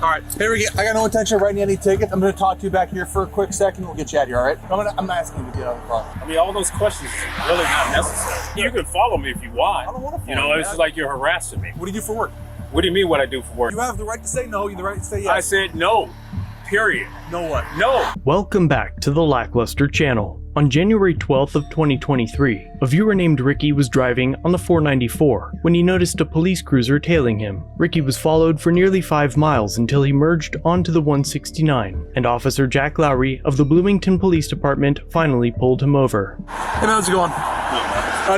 All right. Hey, Rickey, I got no intention of writing any ticket. I'm going to talk to you back here for a quick second. We'll get you out of here, all right? I'm asking you to get out of the car. I mean, all those questions are really not necessary. You can follow me if you want. I don't want to follow you. You know, it's like you're harassing me. What do you do for work? What do you mean what I do for work? You have the right to say no. You have the right to say yes. I said no. Period. No what? No. Welcome back to the LackLuster channel. On January 12th of 2023, a viewer named Rickey was driving on the 494 when he noticed a police cruiser tailing him. Rickey was followed for nearly 5 miles until he merged onto the 169, and Officer Jack Lowry of the Bloomington Police Department finally pulled him over. Hey man, how's it going? Do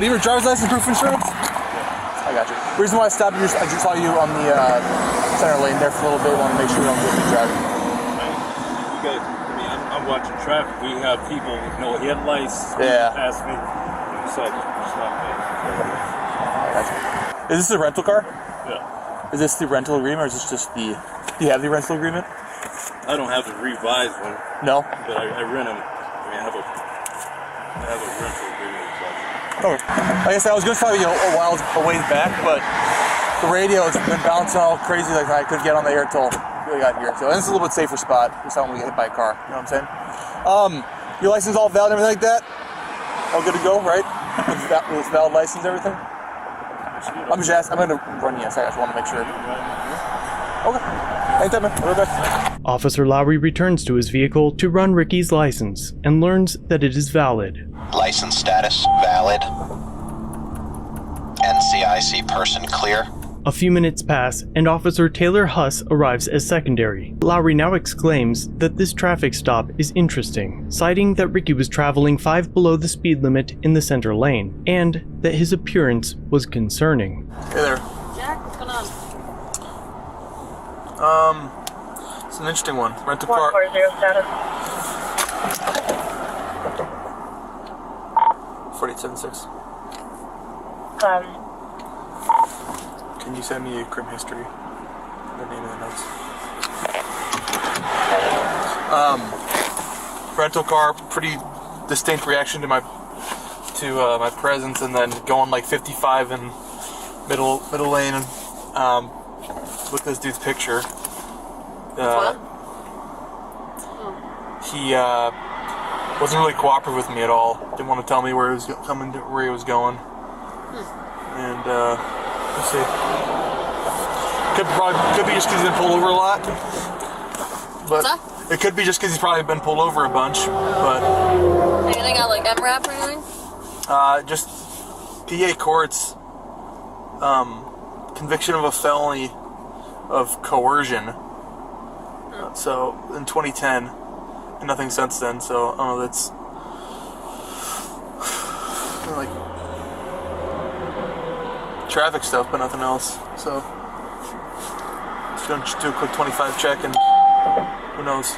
you have a driver's license, proof of insurance? I got you. The reason why I stopped you is I just saw you on the center lane there for a little bit. I want to make sure you don't get me driving. I'm watching traffic. We have people with no headlights past me. It's like, it's not Gotcha. Is this a rental car? Yeah. Is this the rental agreement, or is this just the? Do you have the rental agreement? I don't have the revised one. No. But I rent them. I mean, I have a rental agreement. Okay. Like I said, I was going to tell you a while ways back, but the radio has been bouncing all crazy. Like I couldn't get on the air till we got here. So and this is a little bit safer spot. Just don't want to get hit by a car. You know what I'm saying? Your license all valid and everything like that? All good to go, right? With valid license, everything? I'm just asking. I'm going to run you. I just want to make sure. Okay. Anytime, man. I'll be back. Officer Lowry returns to his vehicle to run Rickey's license and learns that it is valid. License status valid. NCIC person clear. A few minutes pass, and Officer Taylor Huss arrives as secondary. Lowry now exclaims that this traffic stop is interesting, citing that Rickey was traveling 5 below the speed limit in the center lane, and that his appearance was concerning. Hey there. Jack, what's going on? It's an interesting one. Rent a car. 140 status. 4876. Can you send me a crime history? The name of the notes. Rental car, pretty distinct reaction to my presence, and then going like 55 in middle lane, and look at this dude's picture. What? He wasn't really cooperative with me at all. Didn't want to tell me where he was coming, where he was going, and let's see. Could be just because he's been pulled over a lot, but it could be just because he's probably been pulled over a bunch. But anything got like MRAP or anything? Just PA courts, conviction of a felony of coercion. So in 2010, and nothing since then. So I don't know. That's like traffic stuff, but nothing else. So just gonna do a quick 25 check, and who knows.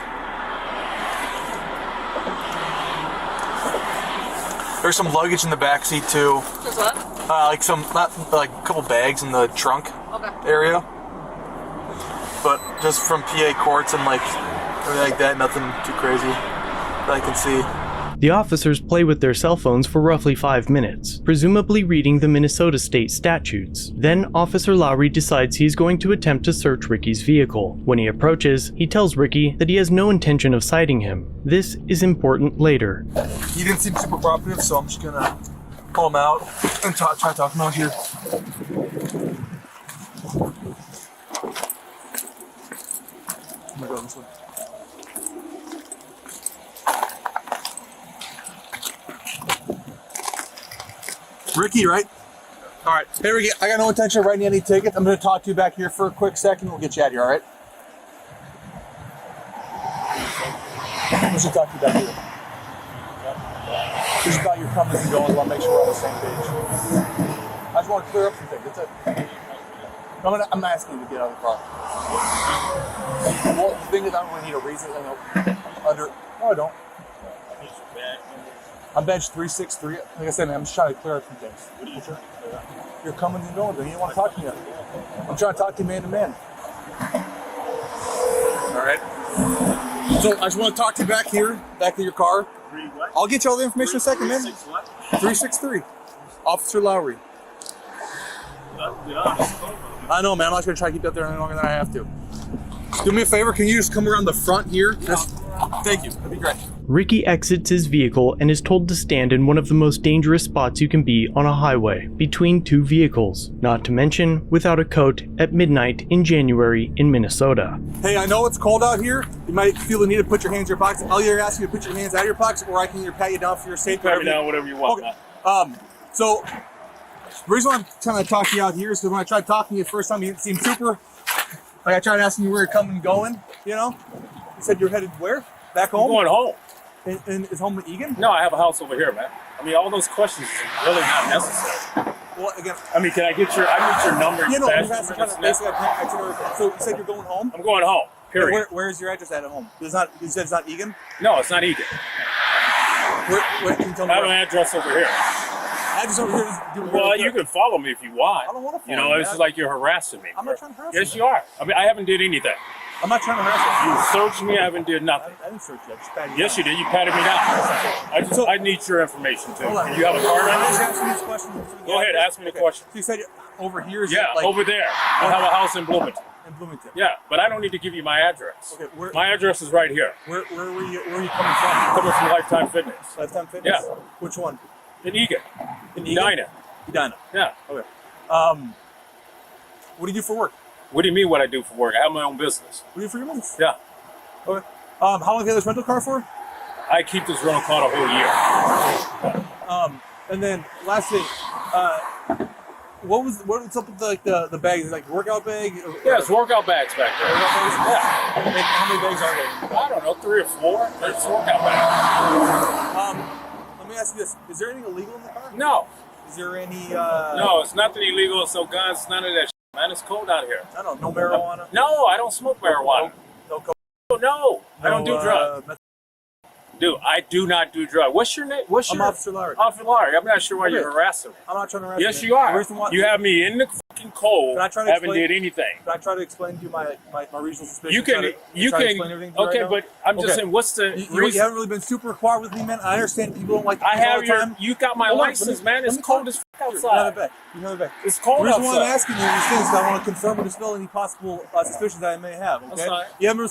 There's some luggage in the back seat too. Just what? Like a couple bags in the trunk area. But just from PA courts and like everything like that, nothing too crazy that I can see. The officers play with their cell phones for roughly 5 minutes, presumably reading the Minnesota state statutes. Then Officer Lowry decides he's going to attempt to search Rickey's vehicle. When he approaches, he tells Rickey that he has no intention of citing him. This is important later. He didn't seem super cooperative, so I'm just gonna pull him out and try to talk him out here. I'm gonna go this way. Rickey, right? All right. Hey, Rickey, I got no intention of writing any ticket. I'm going to talk to you back here for a quick second. We'll get you out of here, all right? We should talk to you back here. Just about your coming and going. I want to make sure we're on the same page. I just want to clear up some things. That's it. I'm asking you to get out of the car. Well, the thing is, I don't really need a reason. No, I don't. I'm badge 363. Like I said, man, I'm just trying to clear up some things. What are you trying to clear up? You're coming and going. You don't want to talk to me. I'm trying to talk to you man to man. All right. So I just want to talk to you back here, back to your car. I'll get you all the information in a second, man. 363. Officer Lowry. I know, man. I'm not going to try to keep you up there any longer than I have to. Do me a favor, can you just come around the front here? Thank you, that'd be great. Rickey exits his vehicle and is told to stand in one of the most dangerous spots you can be on a highway, between two vehicles, not to mention without a coat at midnight in January in Minnesota. Hey, I know it's cold out here. You might feel the need to put your hands in your pockets. I'll either ask you to put your hands out of your pockets, or I can either pat you down for your safety. Pat me down, whatever you want. Okay. So, the reason why I'm trying to talk to you out here is because when I tried talking to you the first time, you seemed super, like I tried asking you where you're coming and going, you know? You said you're headed where? Back home? I'm going home. And is home in Egan? No, I have a house over here, man. I mean, all those questions are really not necessary. Well, again, I mean, I need your number. you know, so you said you're going home? I'm going home, period. Where is your address at home? You said it's not Egan? No, it's not Egan. Where can you tell me? I have an address over here. Address over here. Well, you can follow me if you want. I don't want to follow you. You know, you, it's just like you're harassing me. I'm not trying to harass you. Yes, you are. I mean, I haven't did anything. I'm not trying to harass you. You searched me, I haven't did nothing. I didn't search you. I just patted you Yes, down. you did. You patted me down. I need your information, too. Hold on. You have a card I'm on just you? asking these questions. Go ahead, ask me the question. So you said over here is Yeah, it like over there. I have a house in Bloomington. in Bloomington? Yeah, but I don't need to give you my address. Okay, My address is right here. Where are you coming from? Coming from Lifetime Fitness. Lifetime Fitness? Yeah. Which one? In Egan. In Egan? Edina. Edina. Yeah. Okay. What do you do for work? What do you mean what I do for work? I have my own business. What do you do for your business? Yeah. Okay. How long have you had this rental car for? I keep this rental car the whole year. And then last thing, what's up with the bags? Like workout bag? Yeah, it's workout bags back there. Workout bags? Yeah. Like, how many bags are there? I don't know, 3 or 4. It's workout bags. Let me ask you this: is there anything illegal in the car? No. Is there any? No, it's nothing illegal. It's no guns, none of that shit, man. It's cold out here. I don't know. No marijuana. No, I don't smoke marijuana. No coke. No, I don't do drugs. Dude, I do not do drugs. What's your name? I'm Officer Larry. Officer Larry. I'm not sure why you're harassing me. I'm not trying to harass Yes, you. you are. The reason why- You have me in the fucking cold. Can I try to haven't explain- did anything. Can I try to explain to you my reasonable suspicion? You can. Explain everything to you Okay, right now? but I'm just Okay. saying, what's the You reason? haven't really been super cooperative with me, man. I understand people don't like to I do this all have the your. time. You got my Hold on, license, let me- man. It's let me cold talk. as fuck You're outside. another back. It's cold The reason why I'm outside. asking you these things is I want to confirm or dispel any possible suspicions that I may have. Okay. That's fine. You haven't been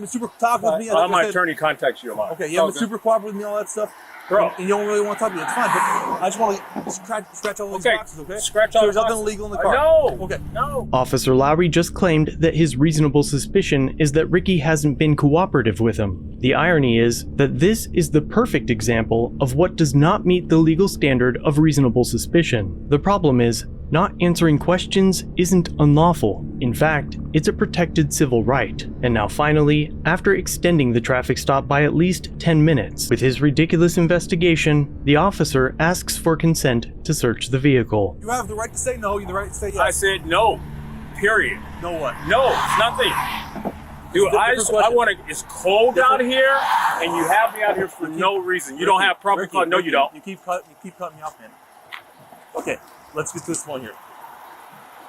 super talkative with me. I'll have my Like I said. attorney contact you, Mark. Okay. You haven't been super cooperative with me, all that stuff. Bro. And you don't really want to talk to me. It's fine. But I just want to scratch all these Okay. boxes. Okay. Scratch all There's the nothing boxes. illegal in the car. No. Okay. No. Officer Lowry just claimed that his reasonable suspicion is that Rickey hasn't been cooperative with him. The irony is that this is the perfect example of what does not meet the legal standard of reasonable suspicion. The problem is, not answering questions isn't unlawful. In fact, it's a protected civil right. And now finally, after extending the traffic stop by at least 10 minutes, with his ridiculous investigation, the officer asks for consent to search the vehicle. You have the right to say no. You have the right to say yes. I said no. Period. No what? No, it's nothing. Dude, I want to. It's cold out here, and you have me out here for no reason. You don't have proper clothes. No, you don't. You keep cutting me off, man. Okay, let's get to this one here.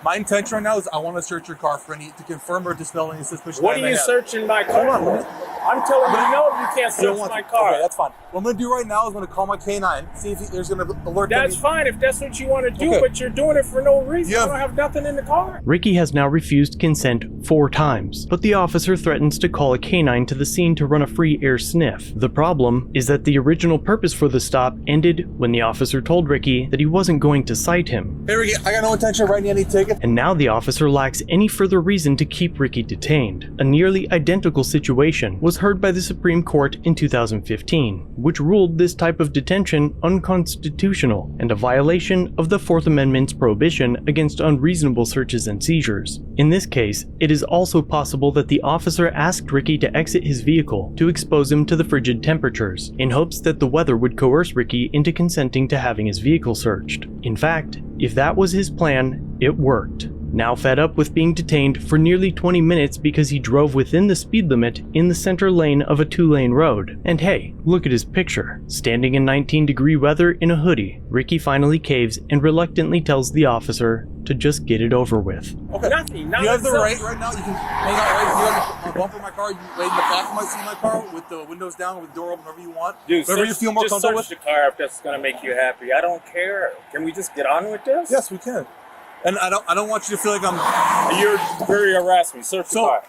My intention right now is I want to search your car to confirm or dispel any suspicion. What are you searching my car? Hold on. I'm telling you, no, you can't You don't search want my to. car. Okay, that's fine. What I'm going to do right now is I'm going to call my K9, see if there's going to alert them. That's fine if that's what you want to do, Okay. but you're doing it for no reason. Yeah. I don't have nothing in the car. Rickey has now refused consent 4 times, but the officer threatens to call a canine to the scene to run a free air sniff. The problem is that the original purpose for the stop ended when the officer told Rickey that he wasn't going to cite him. Hey, Ricky, I got no intention of writing any ticket. And now the officer lacks any further reason to keep Rickey detained. A nearly identical situation was heard by the Supreme Court in 2015, which ruled this type of detention unconstitutional and a violation of the Fourth Amendment's prohibition against unreasonable searches and seizures. In this case, it is also possible that the officer asked Rickey to exit his vehicle to expose him to the frigid temperatures, in hopes that the weather would coerce Rickey into consenting to having his vehicle searched. In fact, if that was his plan, it worked. Now fed up with being detained for nearly 20 minutes because he drove within the speed limit in the center lane of a 2-lane road. And hey, look at his picture. Standing in 19-degree weather in a hoodie, Rickey finally caves and reluctantly tells the officer to just get it over with. Okay. Nothing. You have the right now. You can hang out right here on the bumper of my car. You can lay in the back of my seat of my car with the windows down, with the door open, whatever you want. Dude, whatever you feel more just comfortable search with. the car if that's going to make you happy. I don't care. Can we just get on with this? Yes, we can. And I don't want you to feel like I'm. You're very harassing me. Search the car.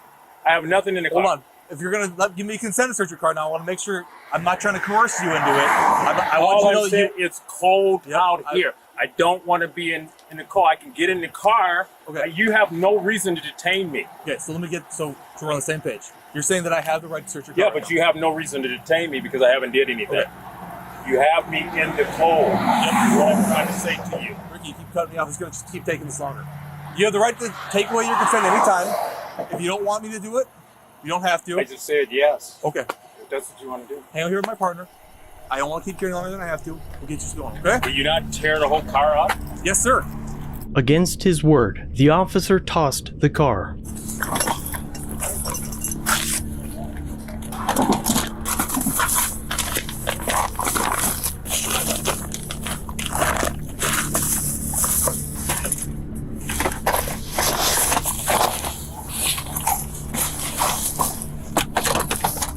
I have nothing in the car. Hold on. If you're gonna give me consent to search your car now, I want to make sure I'm not trying to coerce you into it. I want All you to know I'm saying, it's cold out here. I don't want to be in the car. I can get in the car. Okay. You have no reason to detain me. Okay, so let me get so we're on the same page. You're saying that I have the right to search your car. Yeah, but you have no reason to detain me because I haven't did anything. Okay. You have me in the cold. That's what I'm trying to say to you. Ricky, you keep cutting me off. It's gonna just keep taking this longer. You have the right to take away your consent anytime. If you don't want me to do it, you don't have to. I just said yes. Okay. If that's what you want to do. Hang on here with my partner. I don't want to keep carrying longer than I have to. We'll get you going, okay? Will you not tear the whole car up? Yes, sir. Against his word, the officer tossed the car.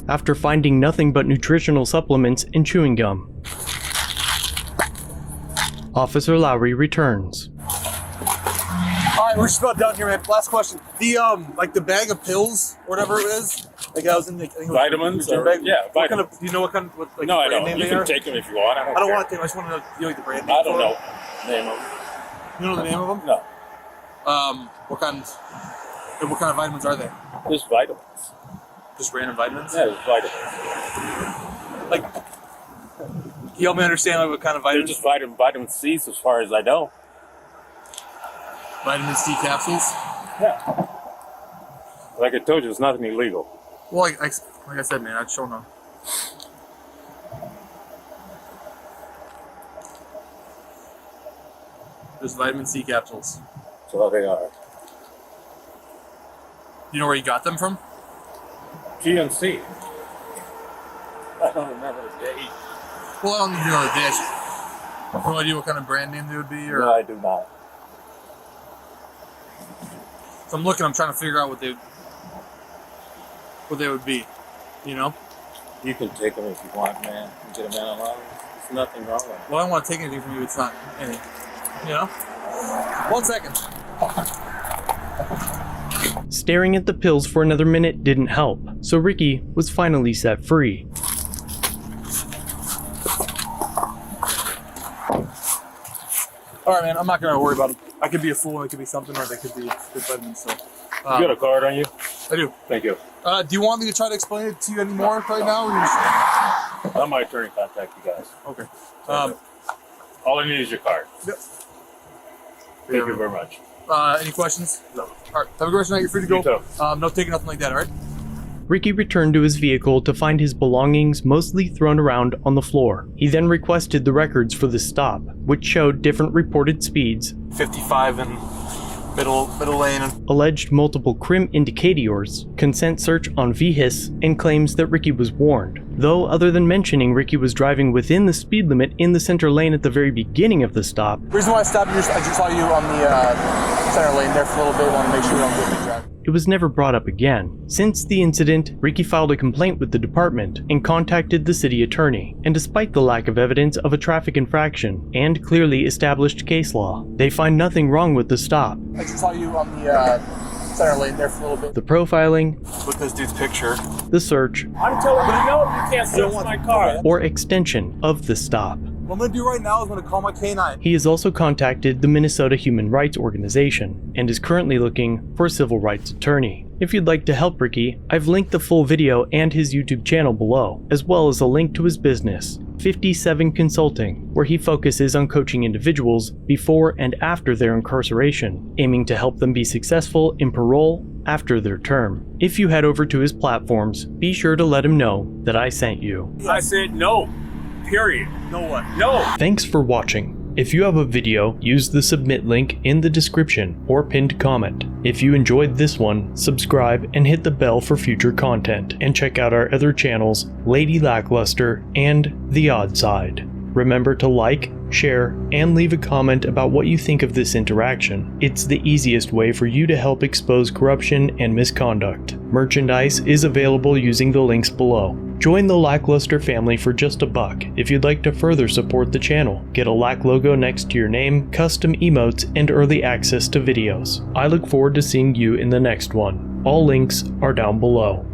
After finding nothing but nutritional supplements and chewing gum, Officer Lowry returns. All right, we're just about done here, man. Last question. The like the bag of pills, or whatever it is. Like I was in the I think it was Vitamins? your Or, bag. yeah, What kind vitamins. of? Do you know what kind of? What, like, No, I brand don't. name You they can are? take them if you want. I I don't care. want to take them. I just want to know. You know, like the brand name. I don't for know. them? Name of You know the name of them? No. What kind? And what kind of vitamins are they? Just vitamins. Just random vitamins? Yeah, it's vitamins. Like, can you help me understand like what kind of They're vitamins? just vitamin C as far as I know. Vitamin C capsules. Yeah. Like I told you, it's nothing illegal. Well, like I said, man, I just don't know. Just vitamin C capsules. That's all they are. You know where you got them from? GNC. I don't remember the date. Well, I don't need to know the dish. No idea what kind of brand name they would be, or No, I do not. so I'm looking. I'm trying to figure out what they would be. You know? You can take them if you want, man. You get them out online. There's nothing wrong with them. Well, I don't want to take anything from you. It's not any. You know? 1 second. Staring at the pills for another minute didn't help, so Ricky was finally set free. All right, man. I'm not gonna worry about them. I could be a fool. It could be something, or they could be good vitamins. So. You got a card on you? I do. Thank you. Do you want me to try to explain it to you anymore right now? Or you just... Let my attorney contact you guys. Okay. All I need is your card. Yep. Thank you very much. Any questions? No. All right. Have a good rest of the night. You're free to go. You too. No taking nothing like that. All right. Ricky returned to his vehicle to find his belongings mostly thrown around on the floor. He then requested the records for the stop, which showed different reported speeds, 55 and middle lane. alleged multiple crim indicators, consent search on VHIS, and claims that Ricky was warned. Though other than mentioning Ricky was driving within the speed limit in the center lane at the very beginning of the stop, The reason why I stopped you is I just saw you on the center lane there for a little bit. I want to make sure you don't get me driving. it was never brought up again. Since the incident, Ricky filed a complaint with the department and contacted the city attorney. And despite the lack of evidence of a traffic infraction and clearly established case law, they find nothing wrong with the stop. I just saw you on the center lane there for a little bit. The profiling, With this dude's picture. the search, I'm telling you, no, you can't search my car. or extension of the stop. What I'm going to do right now is I'm going to call my K9. He has also contacted the Minnesota Human Rights Organization and is currently looking for a civil rights attorney. If you'd like to help Ricky, I've linked the full video and his YouTube channel below, as well as a link to his business, 57 Consulting, where he focuses on coaching individuals before and after their incarceration, aiming to help them be successful in parole after their term. If you head over to his platforms, be sure to let him know that I sent you. I said no. Period. No what? No. Thanks for watching. If you have a video, use the submit link in the description or pinned comment. If you enjoyed this one, subscribe and hit the bell for future content, and check out our other channels, Lady LackLuster and The Odd Side. Remember to like, share, and leave a comment about what you think of this interaction. It's the easiest way for you to help expose corruption and misconduct. Merchandise is available using the links below. Join the LackLuster family for just $1 if you'd like to further support the channel. Get a Lack logo next to your name, custom emotes, and early access to videos. I look forward to seeing you in the next one. All links are down below.